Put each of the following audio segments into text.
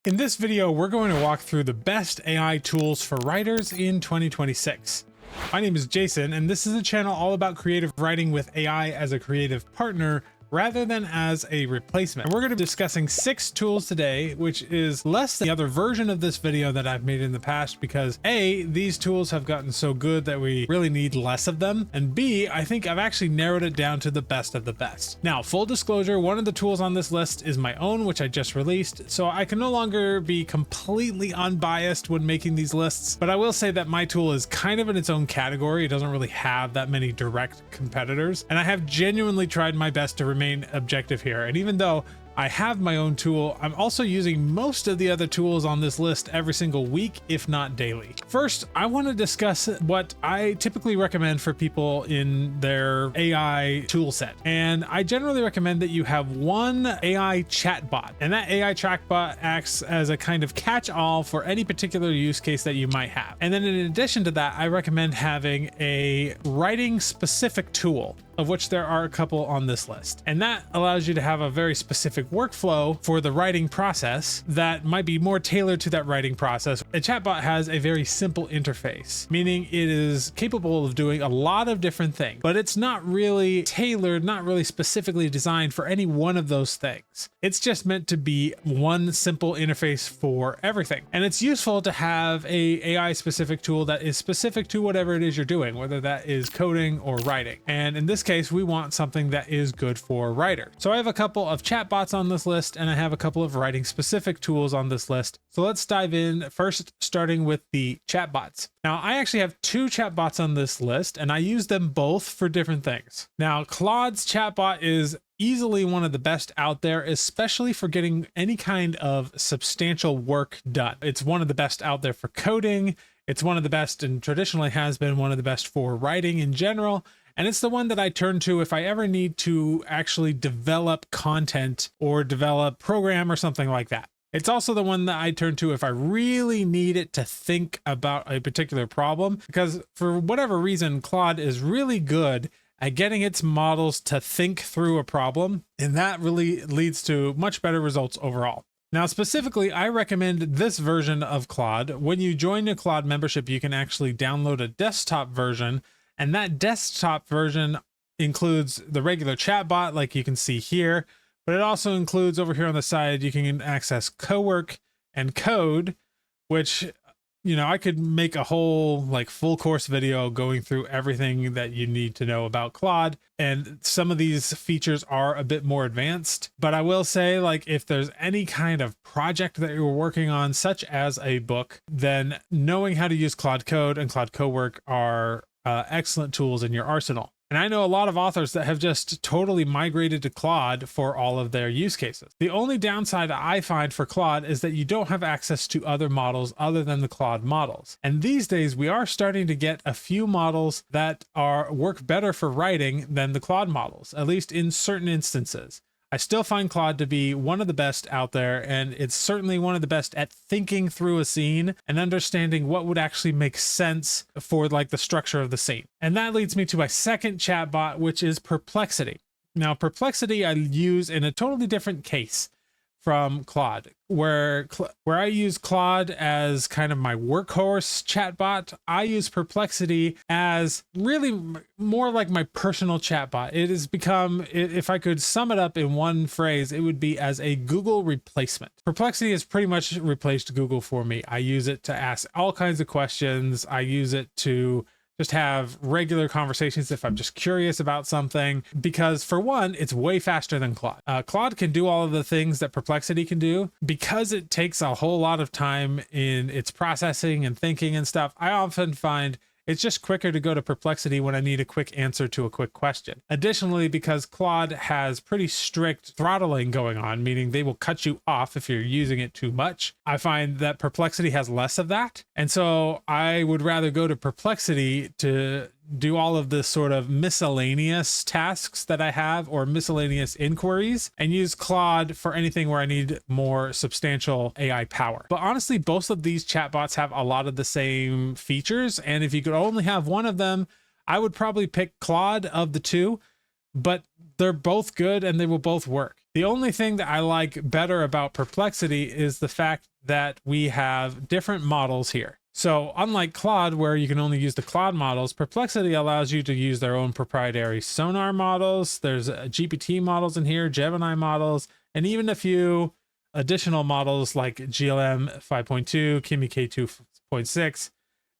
In this video, we're going to walk through the best AI tools for writers in 2026. My name is Jason, and this is a channel all about creative writing with AI as a creative partner rather than as a replacement. And we're going to be discussing 6 tools today, which is less than the other version of this video that I've made in the past because A, these tools have gotten so good that we really need less of them, and B, I think I've actually narrowed it down to the best of the best. Now, full disclosure, one of the tools on this list is my own, which I just released, so I can no longer be completely unbiased when making these lists, but I will say that my tool is kind of in its own category. It doesn't really have that many direct competitors, and I have genuinely tried my best to remain objective here. And even though I have my own tool, I'm also using most of the other tools on this list every single week, if not daily. First, I want to discuss what I typically recommend for people in their AI tool set. And I generally recommend that you have one AI chatbot, and that AI chatbot acts as a kind of catch-all for any particular use case that you might have. And then in addition to that, I recommend having a writing specific tool, of which there are a couple on this list. And that allows you to have a very specific workflow for the writing process that might be more tailored to that writing process. A chatbot has a very simple interface, meaning it is capable of doing a lot of different things, but it's not really tailored, not really specifically designed for any one of those things. It's just meant to be one simple interface for everything. And it's useful to have a AI specific tool that is specific to whatever it is you're doing, whether that is coding or writing. And in this case, we want something that is good for writers. So I have a couple of chatbots on this list, and I have a couple of writing specific tools on this list. So let's dive in first, starting with the chatbots. Now, I actually have 2 chatbots on this list, and I use them both for different things. Now, Claude's chatbot is easily one of the best out there, especially for getting any kind of substantial work done. It's one of the best out there for coding. It's one of the best, and traditionally has been one of the best for writing in general. And it's the one that I turn to if I ever need to actually develop content or develop program or something like that. It's also the one that I turn to if I really need it to think about a particular problem, because for whatever reason, Claude is really good at getting its models to think through a problem, and that really leads to much better results overall. Now, specifically, I recommend this version of Claude. When you join a Claude membership, you can actually download a desktop version, and that desktop version includes the regular chatbot, like you can see here, but it also includes over here on the side, you can access cowork and code, which, you know, I could make a whole like full course video going through everything that you need to know about Claude. And some of these features are a bit more advanced, but I will say, like, if there's any kind of project that you're working on, such as a book, then knowing how to use Claude Code and Claude Cowork are excellent tools in your arsenal. And I know a lot of authors that have just totally migrated to Claude for all of their use cases. The only downside I find for Claude is that you don't have access to other models other than the Claude models. And these days we are starting to get a few models that work better for writing than the Claude models, at least in certain instances. I still find Claude to be one of the best out there, and it's certainly one of the best at thinking through a scene and understanding what would actually make sense for like the structure of the scene. And that leads me to my second chatbot, which is Perplexity. Now, Perplexity I use in a totally different case from Claude, where I use Claude as kind of my workhorse chatbot. I use Perplexity as really more like my personal chatbot. It has become, if I could sum it up in one phrase, it would be as a Google replacement. Perplexity has pretty much replaced Google for me. I use it to ask all kinds of questions. I use it to just have regular conversations if I'm just curious about something, because for one, it's way faster than Claude. Claude can do all of the things that Perplexity can do. Because it takes a whole lot of time in its processing and thinking and stuff, I often find it's just quicker to go to Perplexity when I need a quick answer to a quick question. Additionally, because Claude has pretty strict throttling going on, meaning they will cut you off if you're using it too much, I find that Perplexity has less of that. And so I would rather go to Perplexity to do all of this sort of miscellaneous tasks that I have, or miscellaneous inquiries, and use Claude for anything where I need more substantial AI power. But honestly, both of these chatbots have a lot of the same features, and if you could only have one of them, I would probably pick Claude of the two, but they're both good and they will both work. The only thing that I like better about Perplexity is the fact that we have different models here. So unlike Claude, where you can only use the Claude models, Perplexity allows you to use their own proprietary Sonar models. There's GPT models in here, Gemini models, and even a few additional models like GLM 5.2, Kimi K2.6,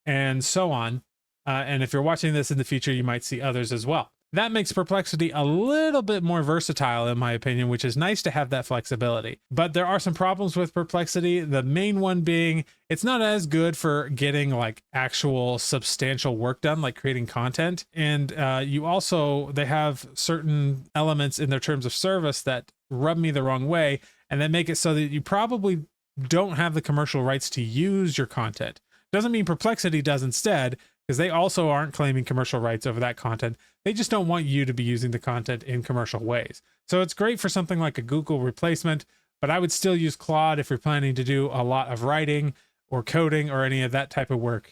and so on. And if you're watching this in the future, you might see others as well. That makes Perplexity a little bit more versatile, in my opinion, which is nice to have that flexibility. But there are some problems with Perplexity. The main one being it's not as good for getting like actual substantial work done, like creating content. And they have certain elements in their terms of service that rub me the wrong way, and that make it so that you probably don't have the commercial rights to use your content. Doesn't mean Perplexity does instead, because they also aren't claiming commercial rights over that content. They just don't want you to be using the content in commercial ways. So it's great for something like a Google replacement, but I would still use Claude if you're planning to do a lot of writing or coding or any of that type of work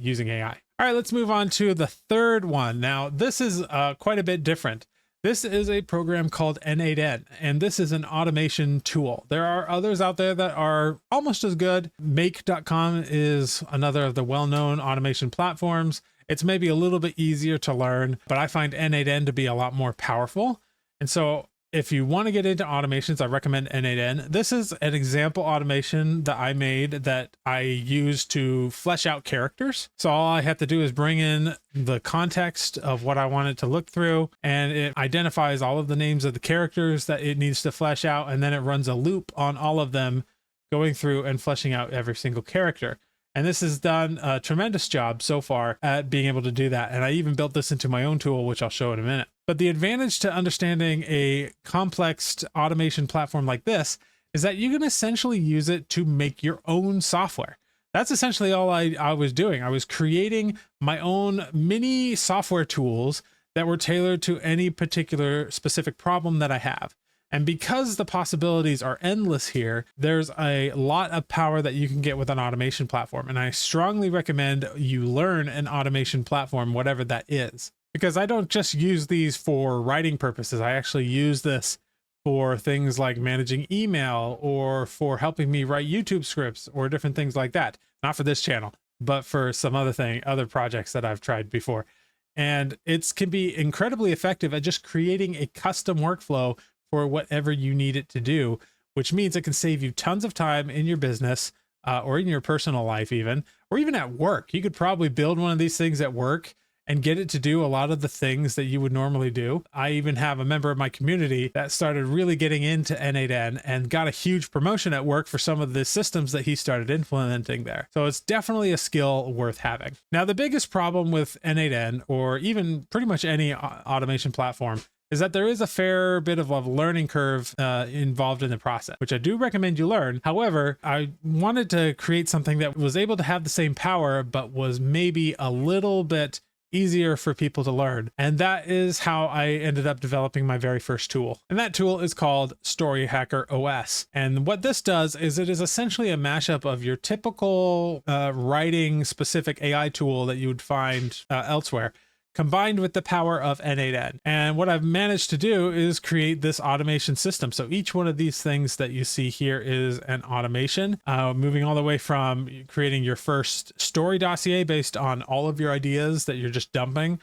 using AI. All right, let's move on to the third one. Now, this is quite a bit different. This is a program called N8N, and this is an automation tool. There are others out there that are almost as good. Make.com is another of the well-known automation platforms. It's maybe a little bit easier to learn, but I find N8N to be a lot more powerful. And so if you want to get into automations, I recommend N8N. This is an example automation that I made that I use to flesh out characters. So all I have to do is bring in the context of what I want it to look through, and it identifies all of the names of the characters that it needs to flesh out, and then it runs a loop on all of them, going through and fleshing out every single character. And this has done a tremendous job so far at being able to do that. And I even built this into my own tool, which I'll show in a minute. But the advantage to understanding a complex automation platform like this is that you can essentially use it to make your own software. That's essentially all I was doing. I was creating my own mini software tools that were tailored to any particular specific problem that I have. And because the possibilities are endless here, there's a lot of power that you can get with an automation platform. And I strongly recommend you learn an automation platform, whatever that is, because I don't just use these for writing purposes. I actually use this for things like managing email or for helping me write YouTube scripts or different things like that. Not for this channel, but for some other projects that I've tried before. And it can be incredibly effective at just creating a custom workflow for whatever you need it to do, which means it can save you tons of time in your business or in your personal life even, or even at work. You could probably build one of these things at work and get it to do a lot of the things that you would normally do. I even have a member of my community that started really getting into N8N and got a huge promotion at work for some of the systems that he started implementing there. So it's definitely a skill worth having. Now, the biggest problem with N8N, or even pretty much any automation platform, is that there is a fair bit of a learning curve involved in the process, which I do recommend you learn. However, I wanted to create something that was able to have the same power, but was maybe a little bit easier for people to learn. And that is how I ended up developing my very first tool. And that tool is called Story Hacker OS. And what this does is it is essentially a mashup of your typical writing specific AI tool that you would find elsewhere, combined with the power of N8N. And what I've managed to do is create this automation system. So each one of these things that you see here is an automation, moving all the way from creating your first story dossier based on all of your ideas that you're just dumping,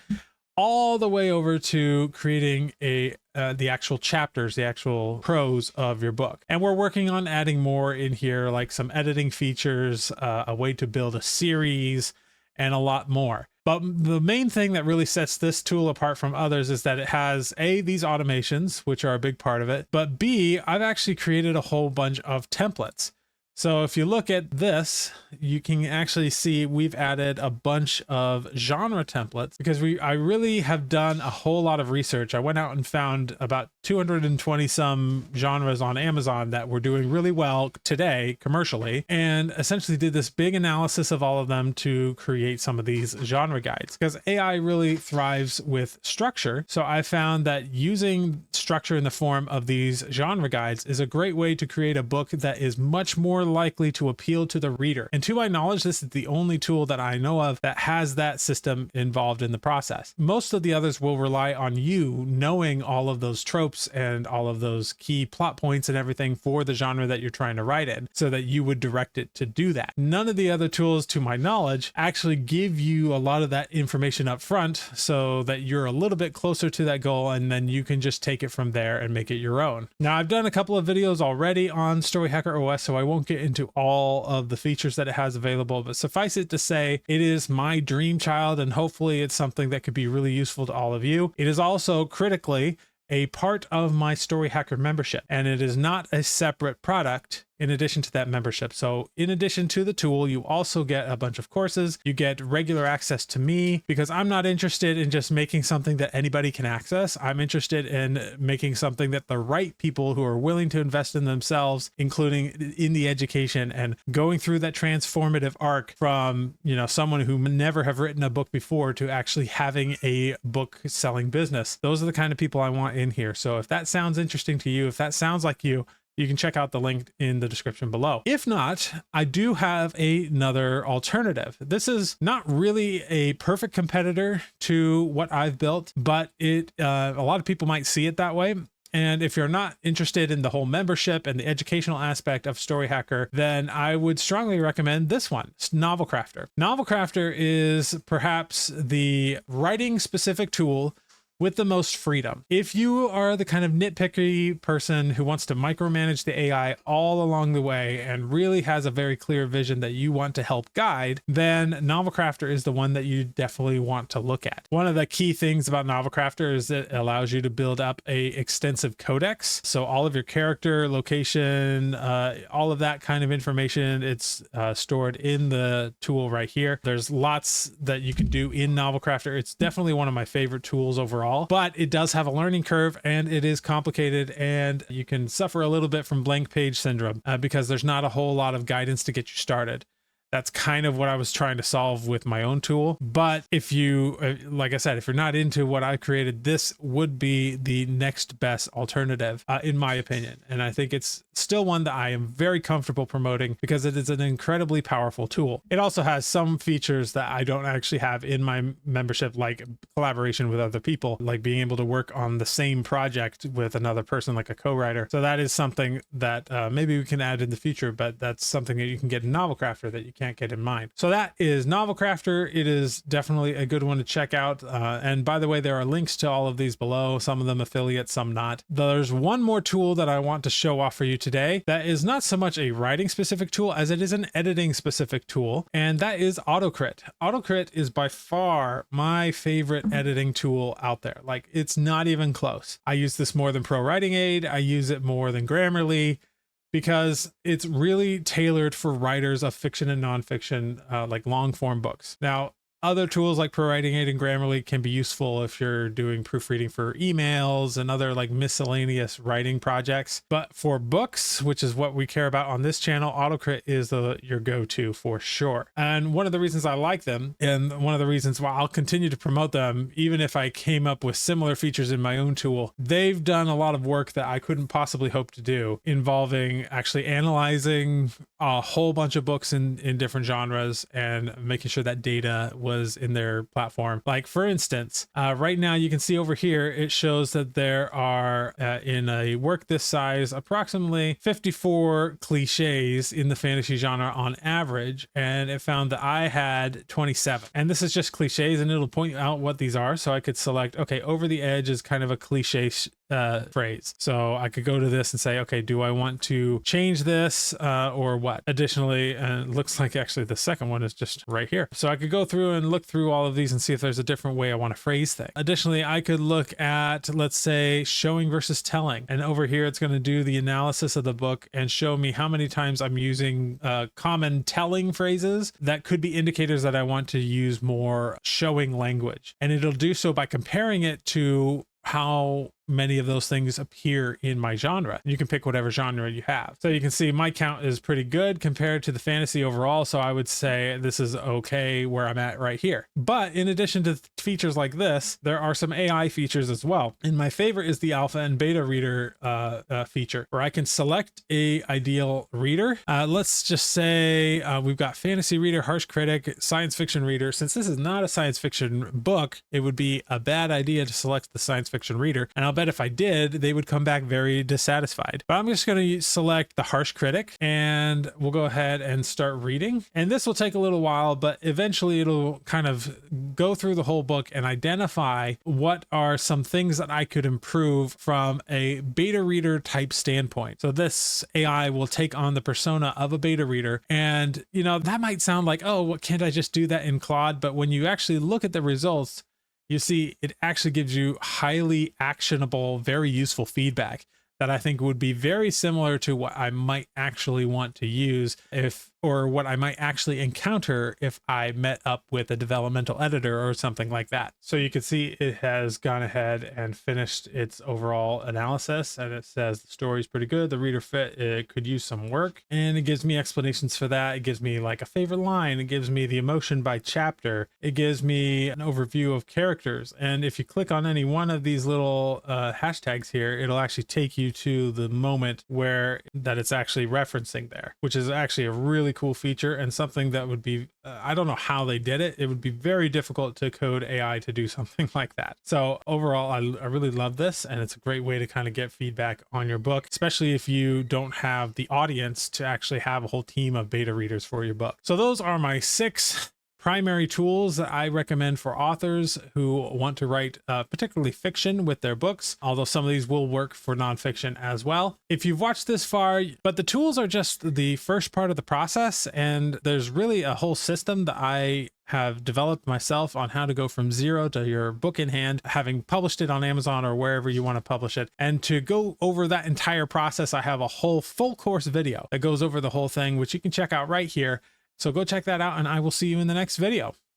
all the way over to creating the actual chapters, the actual prose of your book. And we're working on adding more in here, like some editing features, a way to build a series, and a lot more. But the main thing that really sets this tool apart from others is that it has A, these automations, which are a big part of it, but B, I've actually created a whole bunch of templates. So if you look at this, you can actually see we've added a bunch of genre templates because I really have done a whole lot of research. I went out and found about 220 some genres on Amazon that were doing really well today commercially, and essentially did this big analysis of all of them to create some of these genre guides, because AI really thrives with structure. So I found that using structure in the form of these genre guides is a great way to create a book that is much more more likely to appeal to the reader. And to my knowledge, this is the only tool that I know of that has that system involved in the process. Most of the others will rely on you knowing all of those tropes and all of those key plot points and everything for the genre that you're trying to write in, so that you would direct it to do that. None of the other tools, to my knowledge, actually give you a lot of that information up front so that you're a little bit closer to that goal, and then you can just take it from there and make it your own. Now, I've done a couple of videos already on Story Hacker OS, so I won't get into all of the features that it has available, but suffice it to say, it is my dream child, and hopefully it's something that could be really useful to all of you. It is also critically a part of my Story Hacker membership, and it is not a separate product in addition to that membership. So in addition to the tool, you also get a bunch of courses. You get regular access to me, because I'm not interested in just making something that anybody can access. I'm interested in making something that the right people who are willing to invest in themselves, including in the education, and going through that transformative arc from, you know, someone who never have written a book before to actually having a book selling business. Those are the kind of people I want in here. So if that sounds interesting to you, if that sounds like you can check out the link in the description below. If not, I do have another alternative. This is not really a perfect competitor to what I've built, but a lot of people might see it that way. And if you're not interested in the whole membership and the educational aspect of Story Hacker, then I would strongly recommend this one, Novel Crafter. Novel Crafter is perhaps the writing specific tool with the most freedom. If you are the kind of nitpicky person who wants to micromanage the AI all along the way and really has a very clear vision that you want to help guide, then Novel Crafter is the one that you definitely want to look at. One of the key things about Novel Crafter is that it allows you to build up a extensive codex. So all of your character, location, all of that kind of information, it's stored in the tool right here. There's lots that you can do in Novel Crafter. It's definitely one of my favorite tools overall, but it does have a learning curve, and it is complicated, and you can suffer a little bit from blank page syndrome because there's not a whole lot of guidance to get you started. That's kind of what I was trying to solve with my own tool. But if you, like I said, if you're not into what I created, this would be the next best alternative, in my opinion. And I think it's still one that I am very comfortable promoting because it is an incredibly powerful tool. It also has some features that I don't actually have in my membership, like collaboration with other people, like being able to work on the same project with another person, like a co-writer. So that is something that maybe we can add in the future, but that's something that you can get in Novel Crafter that you can't get in mind. So that is Novel Crafter. It is definitely a good one to check out. And by the way, there are links to all of these below, some of them affiliate, some not. There's one more tool that I want to show off for you today that is not so much a writing specific tool as it is an editing specific tool, and that is Autocrit. Autocrit is by far my favorite editing tool out there. Like, it's not even close. I use this more than Pro Writing Aid. I use it more than Grammarly, because it's really tailored for writers of fiction and nonfiction, like long form books. Now, other tools like Pro Writing Aid and Grammarly can be useful if you're doing proofreading for emails and other like miscellaneous writing projects. But for books, which is what we care about on this channel, Autocrit is your go-to for sure. And one of the reasons I like them, and one of the reasons why I'll continue to promote them, even if I came up with similar features in my own tool, they've done a lot of work that I couldn't possibly hope to do, involving actually analyzing a whole bunch of books in different genres and making sure that data was in their platform. Like, for instance, right now you can see over here, it shows that there are in a work this size, approximately 54 cliches in the fantasy genre on average, and it found that I had 27. And this is just cliches, and it'll point out what these are. So I could select, okay, over the edge is kind of a cliche phrase. So I could go to this and say, okay, do I want to change this or what? Additionally, it looks like actually the second one is just right here. So I could go through and look through all of these and see if there's a different way I want to phrase things. Additionally, I could look at, let's say, showing versus telling. And over here, it's going to do the analysis of the book and show me how many times I'm using common telling phrases that could be indicators that I want to use more showing language. And it'll do so by comparing it to how many of those things appear in my genre. You can pick whatever genre you have. So you can see my count is pretty good compared to the fantasy overall. So I would say this is okay where I'm at right here. But in addition to features like this, there are some AI features as well. And my favorite is the alpha and beta reader feature, where I can select a ideal reader. Let's just say we've got fantasy reader, harsh critic, science fiction reader. Since this is not a science fiction book, it would be a bad idea to select the science fiction reader. And I'll bet if I did, they would come back very dissatisfied. But I'm just going to select the harsh critic, and we'll go ahead and start reading. And this will take a little while, but eventually it'll kind of go through the whole book and identify what are some things that I could improve from a beta reader type standpoint. So this AI will take on the persona of a beta reader. And, you know, that might sound like, oh, what, can't I just do that in Claude? But when you actually look at the results, you see it actually gives you highly actionable, very useful feedback that I think would be very similar to what I might actually want to use or what I might actually encounter if I met up with a developmental editor or something like that. So you can see it has gone ahead and finished its overall analysis, and it says the story's pretty good, the reader fit, it could use some work, and it gives me explanations for that. It gives me like a favorite line, it gives me the emotion by chapter, it gives me an overview of characters, and if you click on any one of these little hashtags here, it'll actually take you to the moment where that it's actually referencing there, which is actually a really cool feature and something that would be I don't know how they did it. It would be very difficult to code AI to do something like that. So overall, I really love this, and it's a great way to kind of get feedback on your book, especially if you don't have the audience to actually have a whole team of beta readers for your book. So those are my 6 primary tools that I recommend for authors who want to write particularly fiction with their books, although some of these will work for nonfiction as well. If you've watched this far, but the tools are just the first part of the process, and there's really a whole system that I have developed myself on how to go from 0 to your book in hand, having published it on Amazon or wherever you want to publish it. And to go over that entire process, I have a whole full course video that goes over the whole thing, which you can check out right here. So go check that out, and I will see you in the next video.